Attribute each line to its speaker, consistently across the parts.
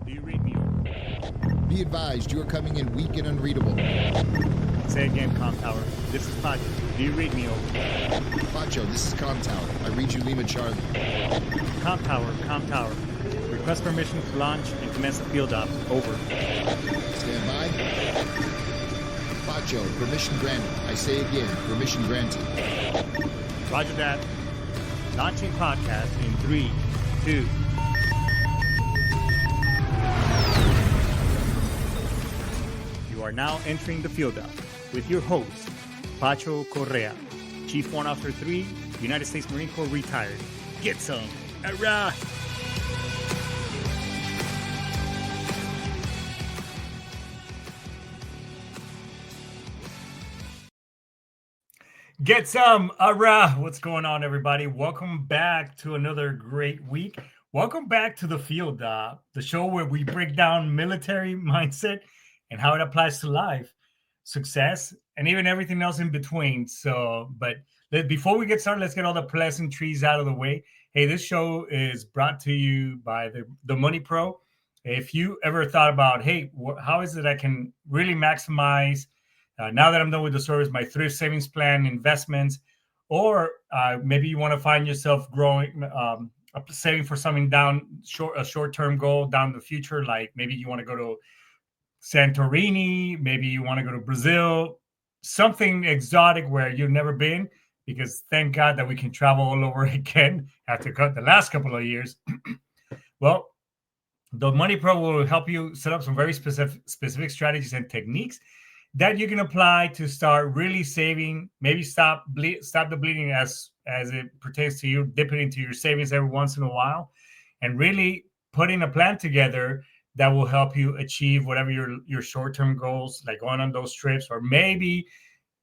Speaker 1: Do you read me?
Speaker 2: Be advised, you are coming in weak and unreadable.
Speaker 1: Say again, Com Tower. This is Pacho. Do you read me?
Speaker 2: Pacho, this is Com Tower. I read you Lima Charlie.
Speaker 1: Com Tower. Request permission to launch and commence the field op. Over.
Speaker 2: Stand by. Pacho, permission granted. I say again, permission granted.
Speaker 1: Roger that. Launching podcast in 3, 2. You are now entering the field op with your host, Pacho Correa, Chief Warrant Officer 3, United States Marine Corps retired. Get some. Hurrah! Get some. What's going on, everybody? Welcome back to another great week. Welcome back to the field, the show where we break down military mindset and how it applies to life, success, and even everything else in between. But before we get started, let's get all the pleasantries out of the way. Hey, this show is brought to you by the Money Pro. If you ever thought about, hey, how is it I can really maximize now that I'm done with the service, my thrift savings plan, investments, or maybe you want to find yourself growing, saving for something a short-term goal down the future, like maybe you want to go to Santorini, maybe you want to go to Brazil, something exotic where you've never been, because thank God that we can travel all over again after the last couple of years. Well, the Money Pro will help you set up some very specific strategies and techniques that you can apply to start really saving, maybe stop the bleeding as it pertains to you, dipping into your savings every once in a while, and really putting a plan together that will help you achieve whatever your short-term goals, like going on those trips, or maybe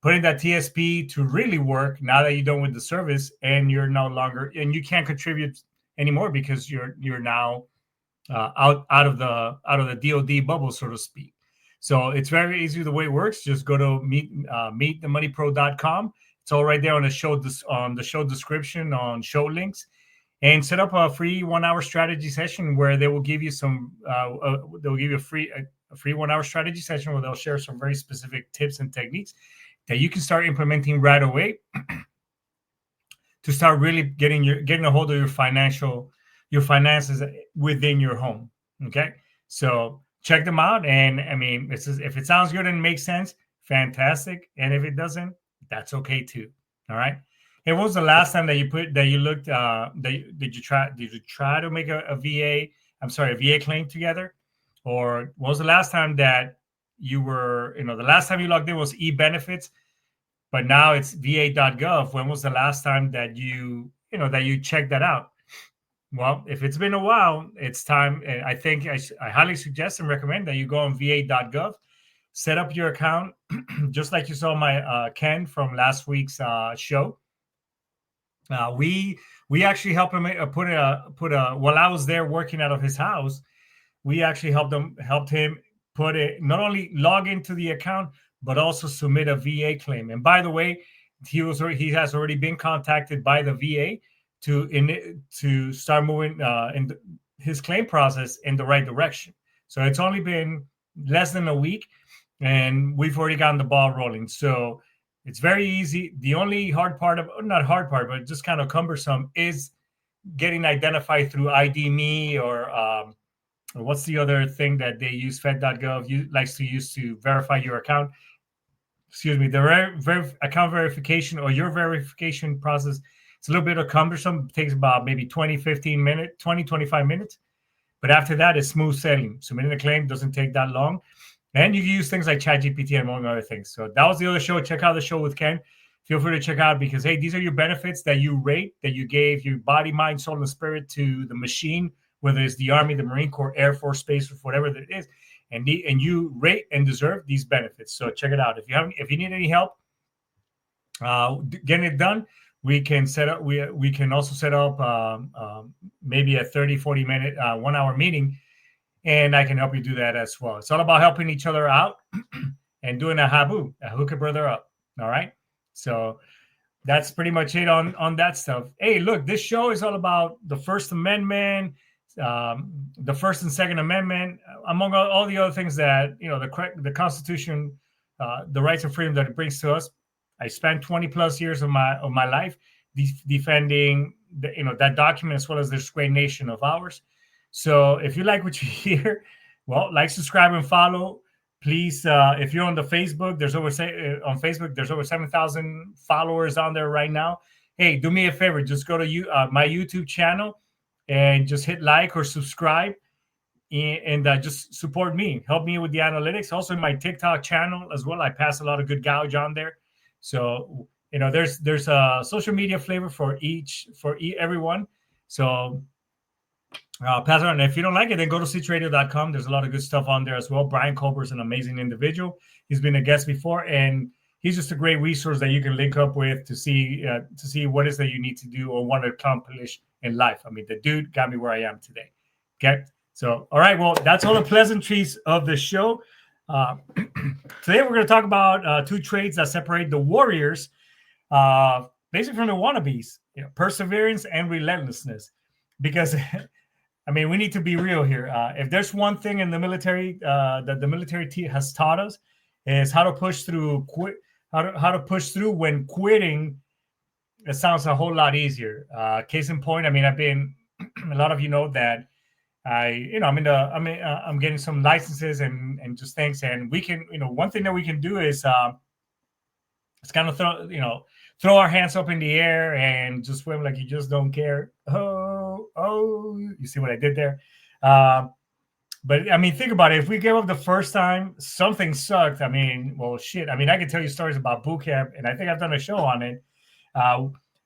Speaker 1: putting that TSP to really work now that you're done with the service and you're no longer, and you can't contribute anymore because you're now out of the DoD bubble, so to speak. So it's very easy the way it works. Just go to meetthemoneypro.com. It's all right there on the show description, on show links, and set up a free 1-hour strategy session where they will give you a free 1-hour strategy session where they'll share some very specific tips and techniques that you can start implementing right away to start really getting a hold of your finances within your home. Okay, so check them out, and I mean, if it sounds good and makes sense, fantastic. And if it doesn't, that's okay too. All right. Hey, when was the last time that you try to make a VA claim together, or when was the last time that you were, the last time you logged in was e-benefits, but now it's va.gov. When was the last time that you checked that out? Well, if it's been a while, it's time. I think I highly suggest and recommend that you go on va.gov, set up your account, just like you saw my Ken from last week's show. We actually helped him while I was there working out of his house. We actually helped him put it, not only log into the account, but also submit a VA claim. And by the way, he has already been contacted by the VA to start moving in his claim process in the right direction. So it's only been less than a week, and we've already gotten the ball rolling. So it's very easy. The only but just kind of cumbersome is getting identified through ID.me or what's the other thing that they use, Fed.gov likes to use to verify your account. Excuse me, the account verification or your verification process. It's a little bit of cumbersome. It takes about maybe 25 minutes. But after that, it's smooth sailing. Submitting a claim doesn't take that long. And you can use things like ChatGPT, among other things. So that was the other show. Check out the show with Ken. Feel free to check out, because, hey, these are your benefits that you rate, that you gave your body, mind, soul, and spirit to the machine, whether it's the Army, the Marine Corps, Air Force, Space, or whatever it is. And you rate and deserve these benefits. So check it out. If you need any help getting it done, we can set up. We can also set up maybe a 30-40 minute 1 hour meeting, and I can help you do that as well. It's all about helping each other out and doing a hook a brother up. All right. So that's pretty much it on that stuff. Hey, look, this show is all about the First Amendment, the First and Second Amendment, among all the other things that the Constitution, the rights and freedom that it brings to us. I spent 20 plus years of my life defending that document as well as this great nation of ours. So if you like what you hear, well, like, subscribe, and follow. Please, if you're on the Facebook, on Facebook there's over 7,000 followers on there right now. Hey, do me a favor, just go to my YouTube channel and just hit like or subscribe, and just support me. Help me with the analytics. Also, my TikTok channel as well. I pass a lot of good gouge on there. So there's a social media flavor for everyone. So pass it on. And if you don't like it, then go to Sitchradio.com. There's a lot of good stuff on there as well. Brian Colbert is an amazing individual. He's been a guest before, and he's just a great resource that you can link up with to see what is that you need to do or want to accomplish in life. I mean, the dude got me where I am today. Okay. So, all right. Well, that's all the pleasantries of the show. Today, we're going to talk about two traits that separate the warriors, basically, from the wannabes, perseverance and relentlessness. Because, I mean, we need to be real here. If there's one thing in the military that the military has taught us, is how to push through, how to push through when quitting. It sounds a whole lot easier. Case in point, I mean, I've been, a lot of you know that I'm getting some licenses and just things, and we can, one thing that we can do is it's kind of throw our hands up in the air and just swim like you just don't care. Oh, you see what I did there? But I mean, think about it. If we gave up the first time, something sucked. I mean, well, shit. I mean, I can tell you stories about boot camp, and I think I've done a show on it.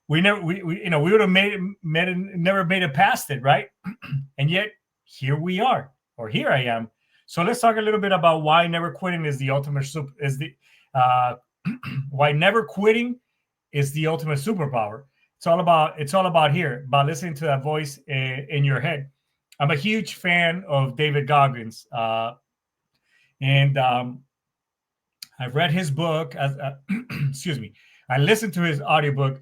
Speaker 1: We would have never made it past it, right? And yet here we are, or here I am. So let's talk a little bit about why never quitting is the ultimate why never quitting is the ultimate superpower. It's all about listening to that voice in your head. I'm a huge fan of David Goggins, and I've read his book. Excuse me. I listened to his audiobook.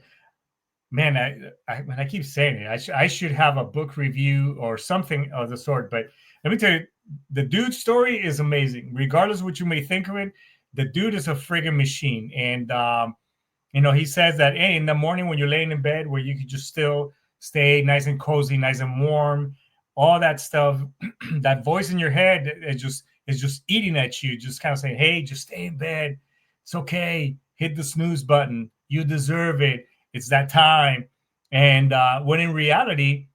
Speaker 1: Man, I keep saying it. I should have a book review or something of the sort. But let me tell you, the dude's story is amazing. Regardless of what you may think of it, the dude is a friggin' machine. And he says that, hey, in the morning when you're laying in bed, where you could just still stay nice and cozy, nice and warm, all that stuff, that voice in your head is just eating at you, just kind of saying, hey, just stay in bed. It's okay. Hit the snooze button. You deserve it. It's that time. And when in reality,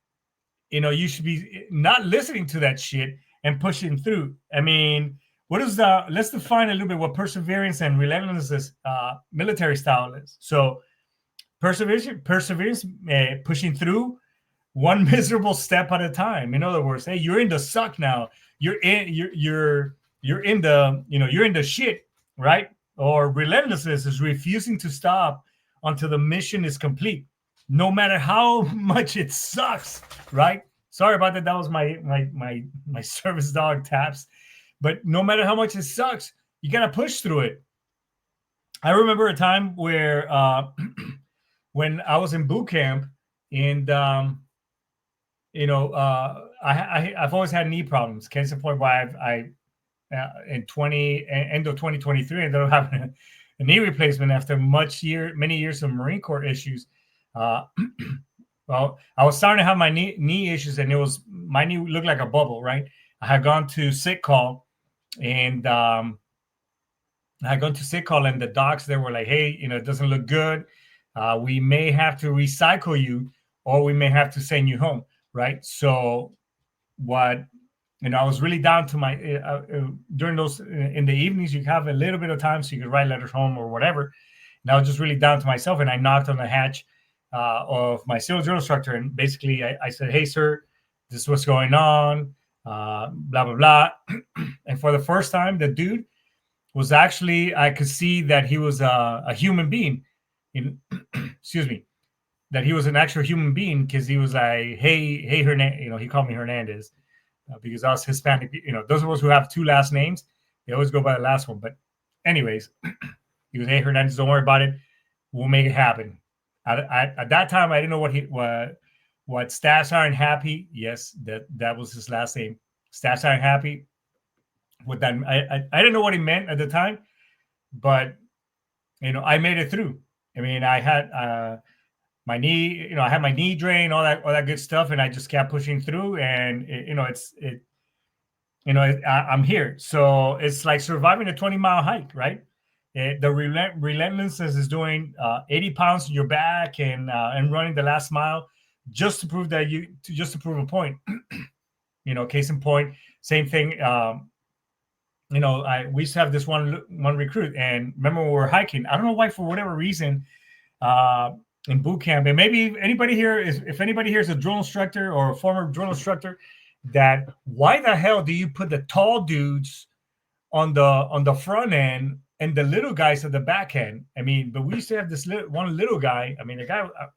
Speaker 1: you should be not listening to that shit and pushing through. I mean, let's define a little bit what perseverance and relentlessness military style is. So perseverance, pushing through one miserable step at a time. In other words, hey, you're in the suck now. You're in the shit, right? Or relentlessness is refusing to stop until the mission is complete, no matter how much it sucks, right? Sorry about that. That was my service dog taps. But no matter how much it sucks, you got to push through it. I remember a time where when I was in boot camp, and I've always had knee problems. Case in point, why I end of 2023, I ended up having a knee replacement after many years of Marine Corps issues. Well, I was starting to have my knee issues, and my knee looked like a bubble, right? I had gone to sick call, and the docs there were like, hey, it doesn't look good. We may have to recycle you, or we may have to send you home, right? So I was really down to my, during those, in the evenings, you have a little bit of time so you could write letters home or whatever. And I was just really down to myself, and I knocked on the hatch of my SEAL drill instructor. And basically I said, hey, sir, this is what's going on, blah, blah, blah. And for the first time, the dude was actually, I could see that he was a human being. Excuse me. That he was an actual human being, because he was like, hey, Hernandez. He called me Hernandez. Because I was Hispanic, those of us who have two last names, they always go by the last one. But anyways, he was, hey, Hernandez, don't worry about it. We'll make it happen. At that time, I didn't know What staffs aren't happy? Yes, that was his last name. Staffs aren't happy. With that, I didn't know what he meant at the time, but I made it through. I mean, I had my knee, I had my knee drain, all that good stuff, and I just kept pushing through. And I'm here. So it's like surviving a 20-mile hike, right? The relentlessness is doing 80 pounds on your back and running the last mile just to prove just to prove a point. Case in point, same thing. We used to have this one recruit, and remember when we were hiking. I don't know why, for whatever reason, in boot camp, and maybe anybody here if anybody here is a drill instructor or a former drill instructor, that why the hell do you put the tall dudes on the front end and the little guys at the back end? I mean, but we used to have this one little guy. I mean, the guy. I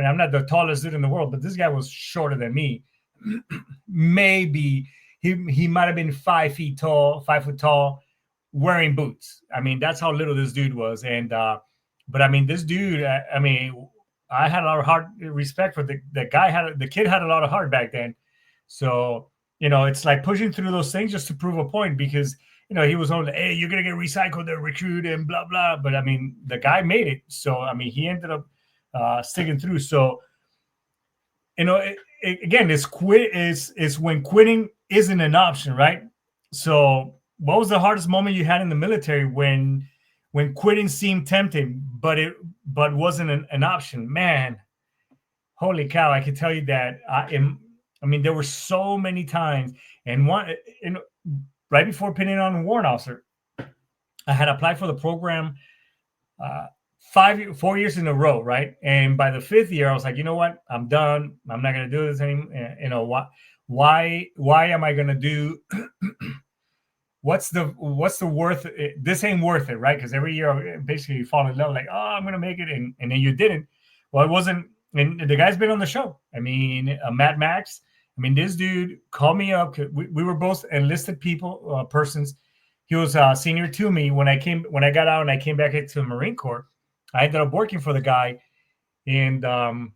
Speaker 1: mean, I'm not the tallest dude in the world, but this guy was shorter than me. Maybe he might have been 5 feet tall, 5 foot tall, wearing boots. I mean, that's how little this dude was. And but I mean, this dude. I mean, I had a lot of heart respect for the guy. The kid had a lot of heart back then. So it's like pushing through those things just to prove a point, because he was only, hey, you're gonna get recycled, the recruit, and blah blah. But I mean, the guy made it. So I mean, he ended up sticking through. So again, this is when quitting isn't an option, right? So what was the hardest moment you had in the military when quitting seemed tempting, but wasn't an option? Man, holy cow! I can tell you that. I mean, there were so many times, and right before pinning on a warrant officer, I had applied for the program 4 years in a row, right? And by the 5th year, I was like, you know what? I'm done. I'm not going to do this anymore. Why am I going to do? What's the worth? This ain't worth it, right? Because every year, basically, you fall in love, like, oh, I'm going to make it, and then you didn't. Well, it wasn't. And the guy's been on the show. I mean, Matt Max. I mean, this dude called me up. We were both enlisted persons. He was senior to me when I got out and I came back into the Marine Corps. I ended up working for the guy, and then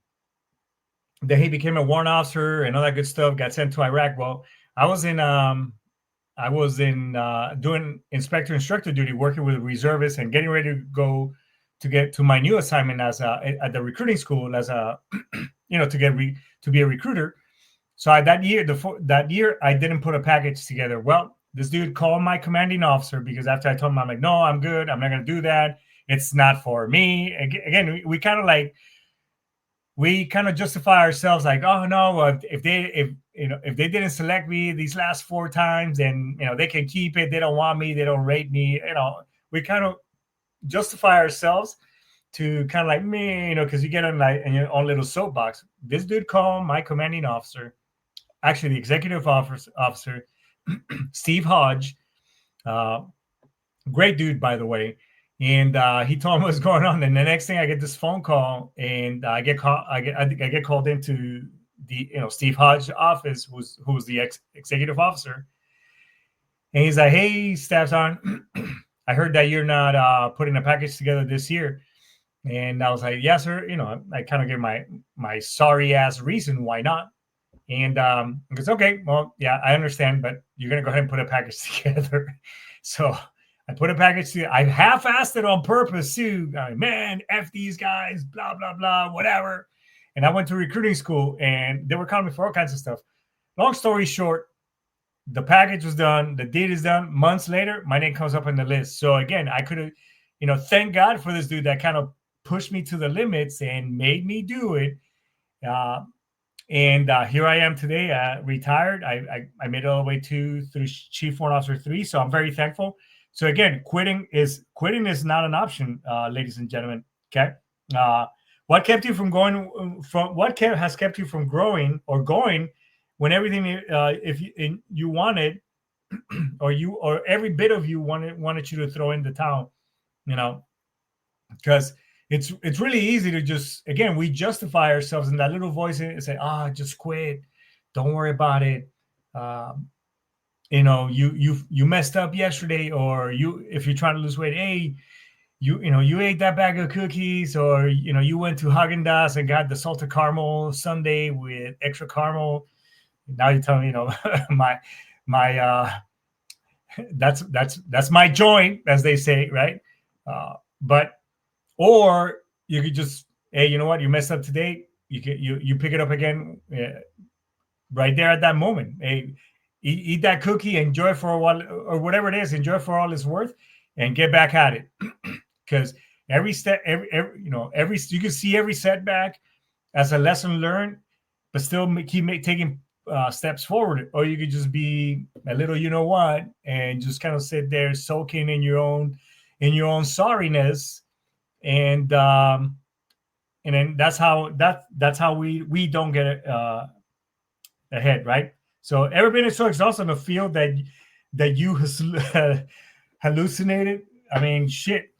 Speaker 1: he became a warrant officer and all that good stuff. Got sent to Iraq. Well, I was doing instructor duty, working with reservists and getting ready to go to get to my new assignment at the recruiting school as a to be a recruiter. So that year I didn't put a package together. Well, this dude called my commanding officer, because after I told him, I'm like, no, I'm good. I'm not going to do that. It's not for me. Again, we kind of justify ourselves, like, oh no, if they didn't select me these last 4 times, then they can keep it. They don't want me. They don't rate me. We kind of justify ourselves to kind of like me, because you get on like in your own little soapbox. This dude called my commanding officer, actually the executive officer, Steve Hodge, great dude, by the way. And he told me what's going on. And the next thing, I get this phone call, and I get called into the Steve Hodge's office, who was the executive officer. And he's like, "Hey, Staff Sergeant, I heard that you're not putting a package together this year." And I was like, "Yes, sir." I kind of gave my sorry ass reason why not. And he goes, "Okay, well, yeah, I understand, but you're gonna go ahead and put a package together." So I put a package together. I half-assed it on purpose too. Man, F these guys, blah blah blah, whatever. And I went to recruiting school, and they were calling me for all kinds of stuff. Long story short, the package was done. The deed is done. Months later, my name comes up on the list. So again, I could have, thank God for this dude that kind of pushed me to the limits and made me do it. And here I am today, retired. I made it all the way through Chief Warrant Officer 3. So I'm very thankful. So again, quitting is not an option, ladies and gentlemen. Okay. What kept you from going has kept you from growing or going when everything, if you wanted, or every bit of you wanted you to throw in the towel, because it's really easy to just, again, we justify ourselves in that little voice and say, just quit. Don't worry about it. You messed up yesterday, or if you're trying to lose weight, hey, you ate that bag of cookies, or you went to Haagen-Dazs and got the salted caramel sundae with extra caramel. Now you tell me, my that's my joint, as they say, right? But or you could just, hey, you know what, you messed up today. You pick it up again, right there at that moment. Hey, eat that cookie, enjoy for a while, or whatever it is, enjoy for all it's worth, and get back at it. Because every step, every you can see every setback as a lesson learned, but still keep taking steps forward. Or you could just be a little, and just kind of sit there soaking in your own sorriness, and then that's how we don't get ahead, right? So ever been so exhausted in the field that you hallucinated? I mean, shit.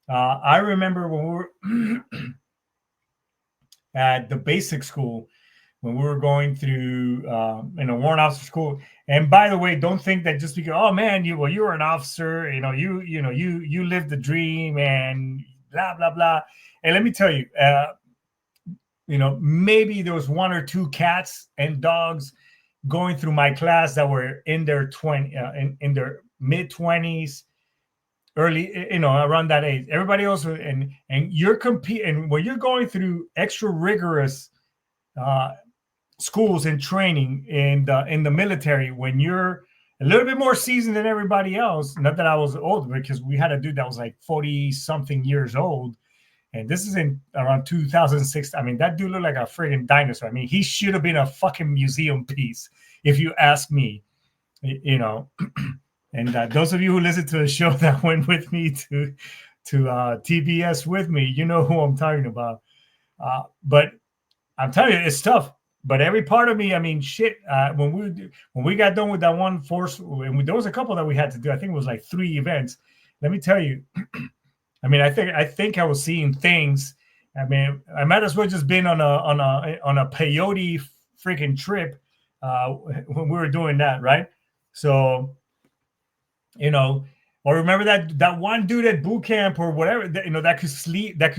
Speaker 1: I remember when we were at the basic school, when we were going through warrant officer school. And by the way, don't think that just because, oh man, you were an officer, you lived the dream and blah blah blah. And let me tell you, maybe there was one or two cats and dogs going through my class that were in their in their mid-20s, early, around that age. Everybody else, and you're competing when you're going through extra rigorous schools and training in the military, when you're a little bit more seasoned than everybody else. Not that I was old, because we had a dude that was like 40 something years old, and this is in around 2006. I mean, that dude looked like a friggin' dinosaur. I mean, he should have been a fucking museum piece, if you ask me. And those of you who listen to the show that went with me to TBS with me, you know who I'm talking about. But I'm telling you, it's tough. But every part of me, I mean, shit. When we got done with that one force, and there was a couple that we had to do. I think it was like 3 events. Let me tell you. I mean, I think I was seeing things. I mean, I might as well just been on a peyote freaking trip when we were doing that, right? So, or remember that one dude at boot camp or whatever, that could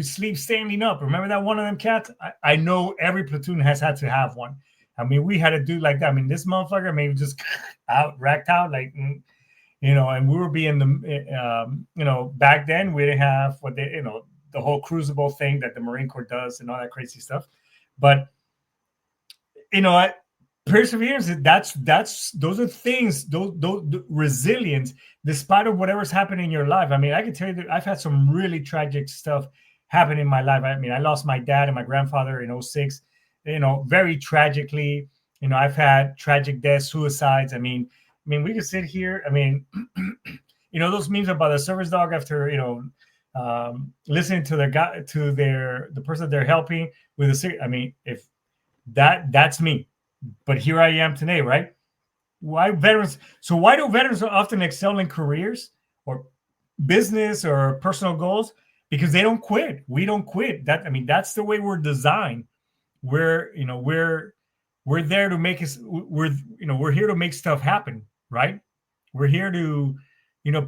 Speaker 1: sleep standing up. Remember that one of them cats? I know every platoon has had to have one. I mean, we had a dude like that. I mean, this motherfucker maybe just racked out, like, and we were being back then we didn't have what they, the whole crucible thing that the Marine Corps does and all that crazy stuff. But, perseverance, those are things, those resilience, despite of whatever's happening in your life. I mean, I can tell you that I've had some really tragic stuff happen in my life. I mean, I lost my dad and my grandfather in 2006, very tragically. I've had tragic deaths, suicides. I mean, we could sit here. I mean, those memes about the service dog after, listening to the person they're helping with a sick. I mean, if that's me. But here I am today, right? Why do veterans often excel in careers or business or personal goals? Because they don't quit. We don't quit. That's the way we're designed. We're there to make us. We're here to make stuff happen, right? We're here to,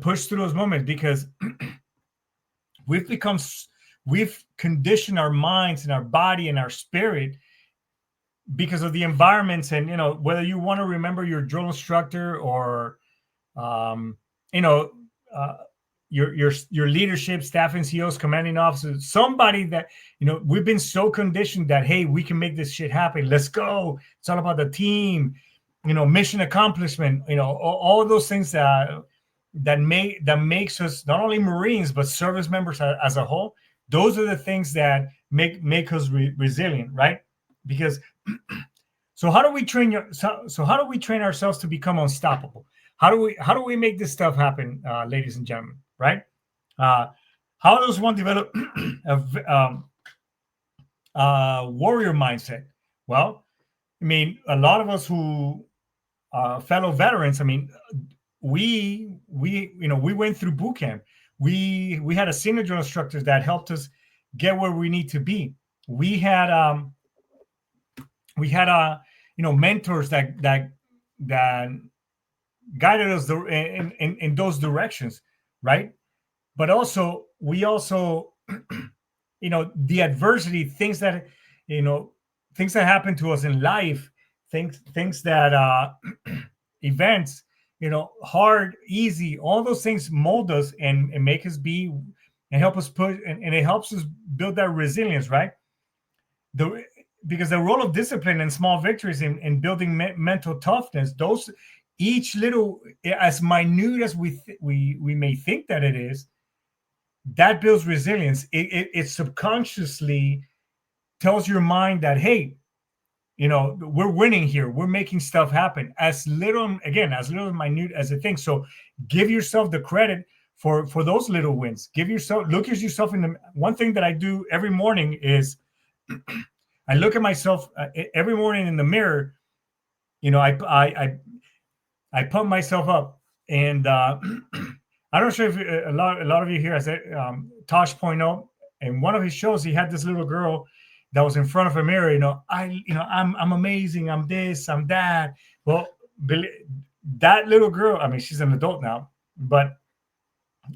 Speaker 1: push through those moments, because we've conditioned our minds and our body and our spirit because of the environments. And whether you want to remember your drill instructor or your leadership, staff NCOs, commanding officers, somebody that we've been so conditioned that, hey, we can make this shit happen, let's go, it's all about the team, mission accomplishment, all of those things that makes us not only Marines but service members as a whole. Those are the things that make us resilient, right? Because so how do we train ourselves to become unstoppable? How do we make this stuff happen, ladies and gentlemen, right? How does one develop a warrior mindset? Well, I mean, a lot of us who are fellow veterans, I mean, we went through boot camp. We had a senior drill instructors that helped us get where we need to be. We had mentors that guided us in those directions, right? But also we also, the adversity, things that happen to us in life, things that events, hard, easy, all those things mold us and make us be and help us push, and it helps us build that resilience, right? The Because the role of discipline and small victories in building mental toughness, those each little, as minute as we may think that it is, that builds resilience. It subconsciously tells your mind that, hey, we're winning here. We're making stuff happen. As little minute as a thing. So give yourself the credit for those little wins. Look at yourself in the. One thing that I do every morning is I look at myself every morning in the mirror. I pump myself up, and I don't know if a lot of you here. I said Tosh Point oh, in one of his shows, he had this little girl that was in front of a mirror. I'm amazing. I'm this. I'm that. Well, that little girl. I mean, she's an adult now, but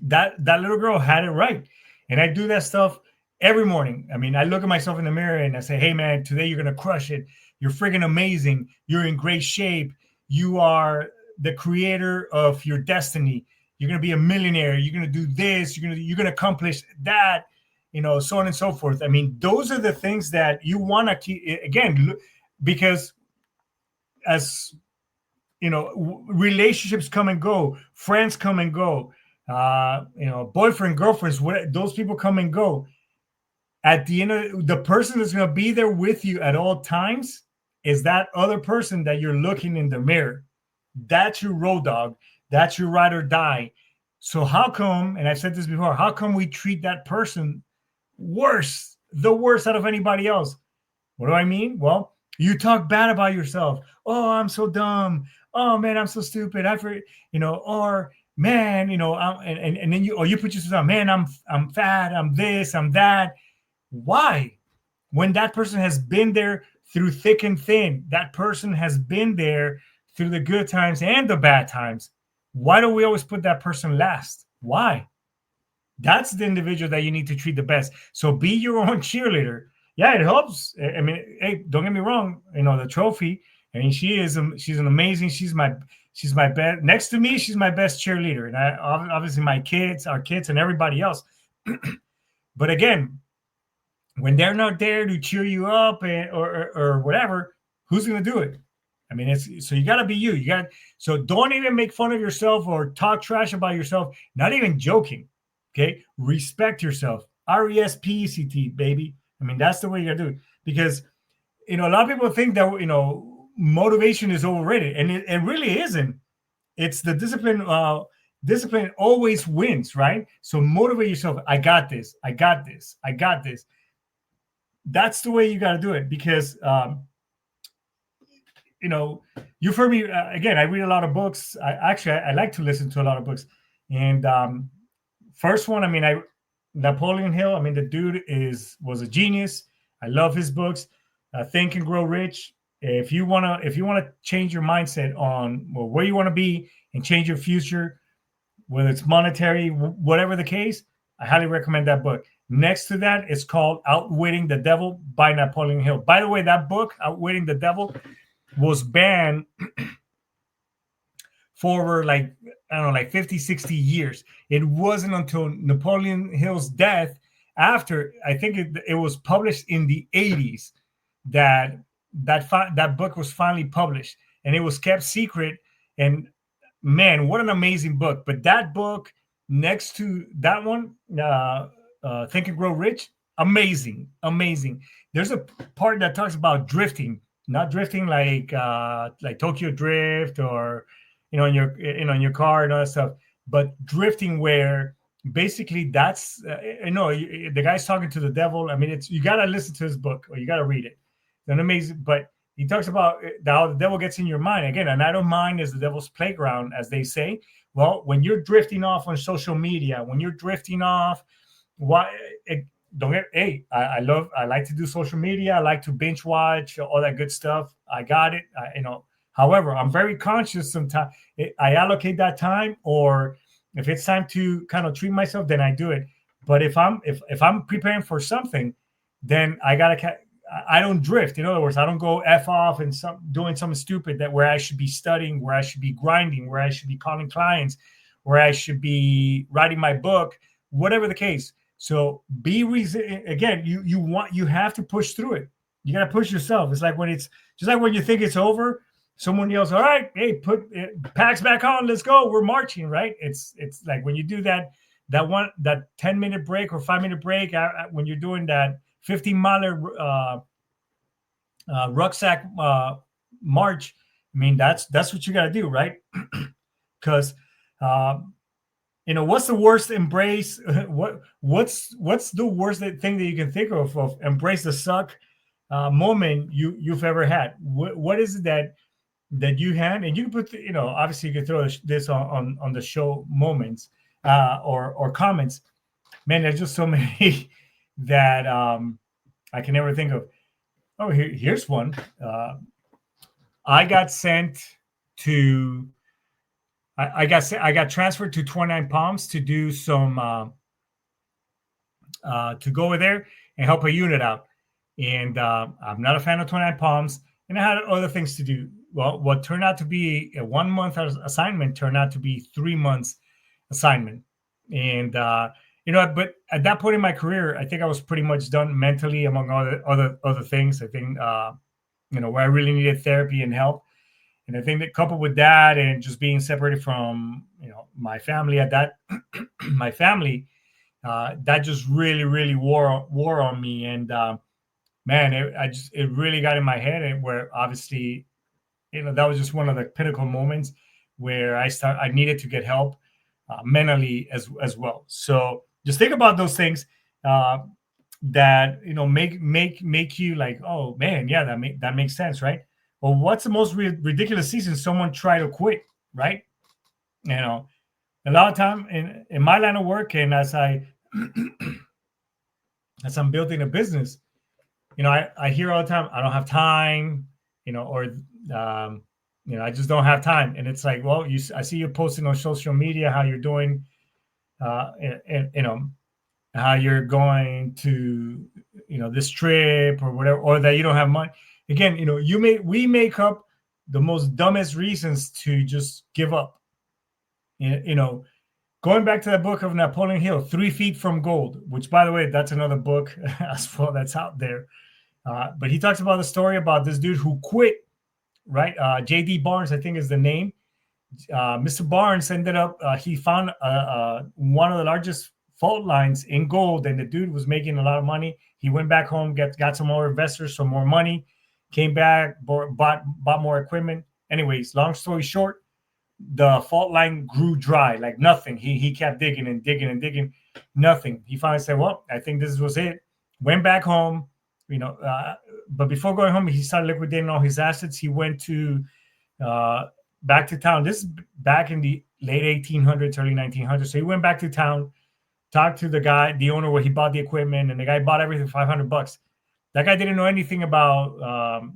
Speaker 1: that little girl had it right, and I do that stuff every morning. I mean, I look at myself in the mirror and I say, "Hey, man, today you're gonna crush it. You're friggin' amazing. You're in great shape. You are the creator of your destiny. You're gonna be a millionaire. You're gonna do this. You're gonna accomplish that. So on and so forth." I mean, those are the things that you want to keep. Again, because as relationships come and go, friends come and go, boyfriend, girlfriends, those people come and go. At the end of the person that's going to be there with you at all times is that other person that you're looking in the mirror. That's your road dog. That's your ride or die. So how come, and I've said this before, how come we treat that person worse, the worst out of anybody else? What do I mean? Well, you talk bad about yourself. Oh, I'm so dumb. Oh man, I'm so stupid. Or man, and then you put yourself down. Man, I'm fat. I'm this. I'm that. Why? When that person has been there through thick and thin, that person has been there through the good times and the bad times. Why do we always put that person last? Why? That's the individual that you need to treat the best. So be your own cheerleader. Yeah, it helps. I mean, hey, don't get me wrong. The trophy. I mean, she's an amazing. She's my best. Next to me, she's my best cheerleader, and obviously our kids, and everybody else. But again, when they're not there to cheer you up or whatever, who's going to do it? I mean, so you got to be you. So don't even make fun of yourself or talk trash about yourself. Not even joking. Okay, respect yourself. RESPECT, baby. I mean, that's the way you got to do it. Because a lot of people think that motivation is overrated, and it really isn't. It's the discipline. Discipline always wins, right? So motivate yourself. I got this. I got this. I got this. That's the way you got to do it, because you've heard me again. I read a lot of books. I like to listen to a lot of books. And first one, I mean, Napoleon Hill. I mean, the dude was a genius. I love his books. Think and Grow Rich. If you wanna change your mindset on where you want to be and change your future, whether it's monetary, whatever the case, I highly recommend that book. Next to that, it's called Outwitting the Devil by Napoleon Hill. By the way, that book, Outwitting the Devil, was banned for like 50, 60 years. It wasn't until Napoleon Hill's death, after, I think it was published in the 80s, that book was finally published, and it was kept secret. And man, what an amazing book. But that book next to that one, Think and Grow Rich, amazing. There's a part that talks about drifting, not drifting like Tokyo Drift, or in your car and all that stuff, but drifting where basically that's the guy's talking to the devil. I mean, you got to listen to his book, or you got to read it. It's an amazing, but he talks about how the devil gets in your mind. Again, an idle mind is the devil's playground, as they say. Well, when you're drifting off on social media, when you're drifting off, I like to do social media. I like to binge watch all that good stuff. I got it. However, I'm very conscious sometimes. I allocate that time, or if it's time to kind of treat myself, then I do it. But if I'm preparing for something, then I don't drift. In other words, I don't go f off and doing something stupid that where I should be studying, where I should be grinding, where I should be calling clients, where I should be writing my book, whatever the case. So again. You have to push through it. You got to push yourself. It's like when it's just like when you think it's over, someone yells, "All right, hey, put packs back on, let's go, we're marching." Right? It's like when you do that 10-minute break or 5-minute break when you're doing that 15-mile rucksack march. I mean, that's what you got to do, right? Because what's the worst embrace? What's the worst thing that you can think of embrace the suck moment you've ever had? What is it that you had? And you can put obviously you can throw this on the show moments or comments. Man, there's just so many that I can never think of. Oh, here's one. I got sent to. I got transferred to 29 Palms to do some to go over there and help a unit out. And I'm not a fan of 29 Palms, and I had other things to do. Well, what turned out to be a 1 month assignment turned out to be 3 months assignment. And but at that point in my career, I think I was pretty much done mentally, among other things. I think where I really needed therapy and help. And I think that coupled with that and just being separated from my family at that my family, that just really really wore on me. And man, it really got in my head, and where obviously that was just one of the pinnacle moments where I needed to get help mentally as well. So just think about those things that make you like, oh man, yeah, that makes sense, right? Well, what's the most ridiculous season someone tried to quit, right? A lot of time in my line of work, and as I'm building a business, I hear all the time, I don't have time, or I just don't have time. And it's like, well, I see you posting on social media how you're doing, and how you're going to, this trip or whatever, or that you don't have money. Again, we make up the most dumbest reasons to just give up. Going back to that book of Napoleon Hill, 3 Feet from Gold, which, by the way, that's another book as well that's out there. But he talks about the story about this dude who quit, right? J.D. Barnes, I think is the name. Mr. Barnes ended up, he found one of the largest fault lines in gold, and the dude was making a lot of money. He went back home, got some more investors, some more money, came back, bought more equipment. Anyways, long story short, the fault line grew dry, like nothing. He kept digging and digging and digging, nothing. He finally said, well, I think this was it. Went back home, but before going home, he started liquidating all his assets. He went to back to town. This is back in the late 1800s, early 1900s. So he went back to town, talked to the owner where he bought the equipment, and the guy bought everything for $500. That guy didn't know anything about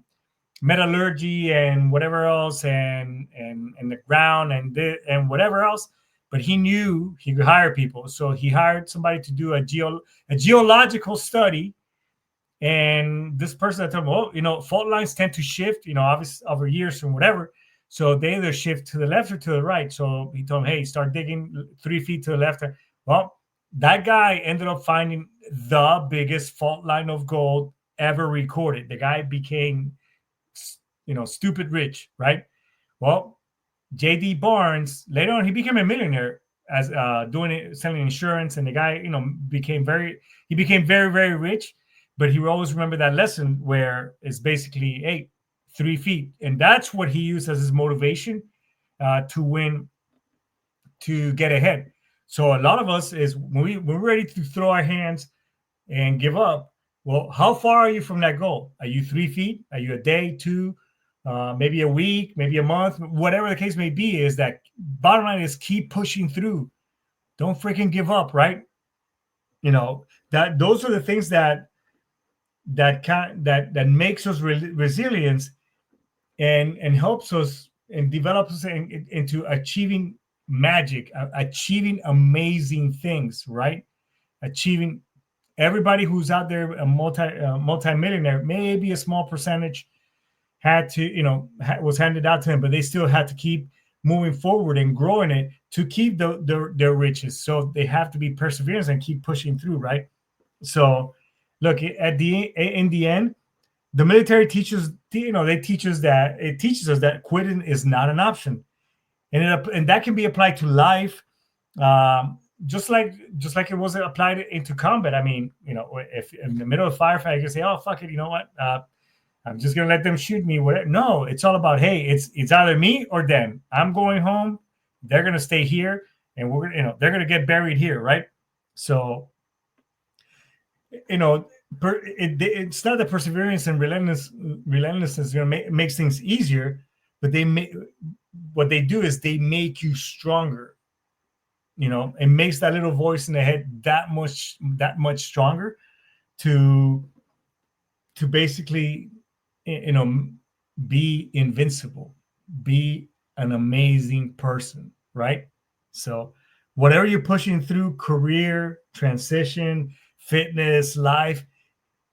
Speaker 1: metallurgy and whatever else, and the ground and whatever else. But he knew he could hire people, so he hired somebody to do a geological study. And this person told him, well, fault lines tend to shift, obviously over years and whatever. So they either shift to the left or to the right. So he told him, hey, start digging 3 feet to the left. Well, that guy ended up finding the biggest fault line of gold ever recorded. The guy became, stupid rich, right? Well, J.D. Barnes, later on, he became a millionaire as selling insurance. And the guy, became very, very rich. But he will always remember that lesson where it's basically, hey, 3 feet. And that's what he used as his motivation to win, to get ahead. So a lot of us is when we're ready to throw our hands and give up. Well, how far are you from that goal? Are you 3 feet? Are you a day, two, maybe a week, maybe a month? Whatever the case may be, is that bottom line is keep pushing through. Don't freaking give up, right? That those are the things that makes us resilient and helps us and develops us into achieving magic, achieving amazing things, right? achieving. Everybody who's out there, a multi-millionaire, maybe a small percentage had to, was handed out to him, but they still had to keep moving forward and growing it to keep their riches. So they have to be perseverance and keep pushing through, right? So look, in the end, the military teaches, it teaches us that quitting is not an option, and that can be applied to life, just like it was applied into combat. I mean, if in the middle of a firefight, you can say, "Oh, fuck it, you know what? I'm just gonna let them shoot me." Whatever. No, it's all about, hey, it's either me or them. I'm going home. They're gonna stay here, and we're gonna, they're gonna get buried here, right? So, it's not the perseverance and relentlessness makes things easier, but what they do is they make you stronger. It makes that little voice in the head that much stronger to basically, be invincible, be an amazing person, right? So whatever you're pushing through, career, transition, fitness, life,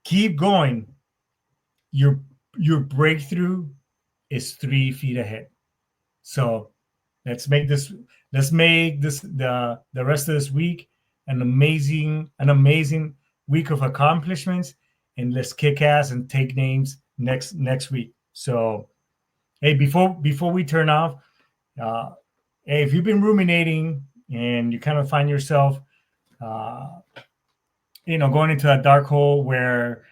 Speaker 1: keep going. Your breakthrough is 3 feet ahead. So let's make the rest of this week an amazing week of accomplishments, and let's kick ass and take names next week. So, hey, before we turn off, hey, if you've been ruminating and you kind of find yourself, going into a dark hole where,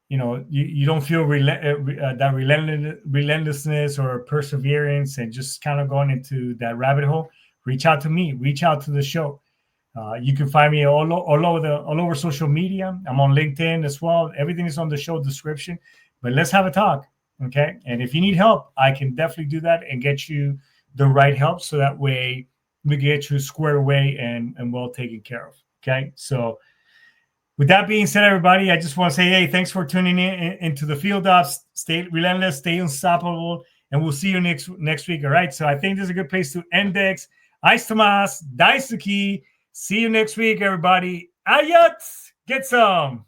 Speaker 1: you don't feel that relentlessness or perseverance, and just kind of going into that rabbit hole, reach out to me, reach out to the show. You can find me all over social media. I'm on LinkedIn as well. Everything is on the show description. But let's have a talk, okay? And if you need help, I can definitely do that and get you the right help, so that way we get you squared away and well taken care of, okay? So with that being said, everybody, I just want to say, hey, thanks for tuning into the Field Ops. Stay relentless, stay unstoppable, and we'll see you next week, all right? So I think this is a good place to index. Ice Tomas, Daisuke. See you next week, everybody. Ayat, get some.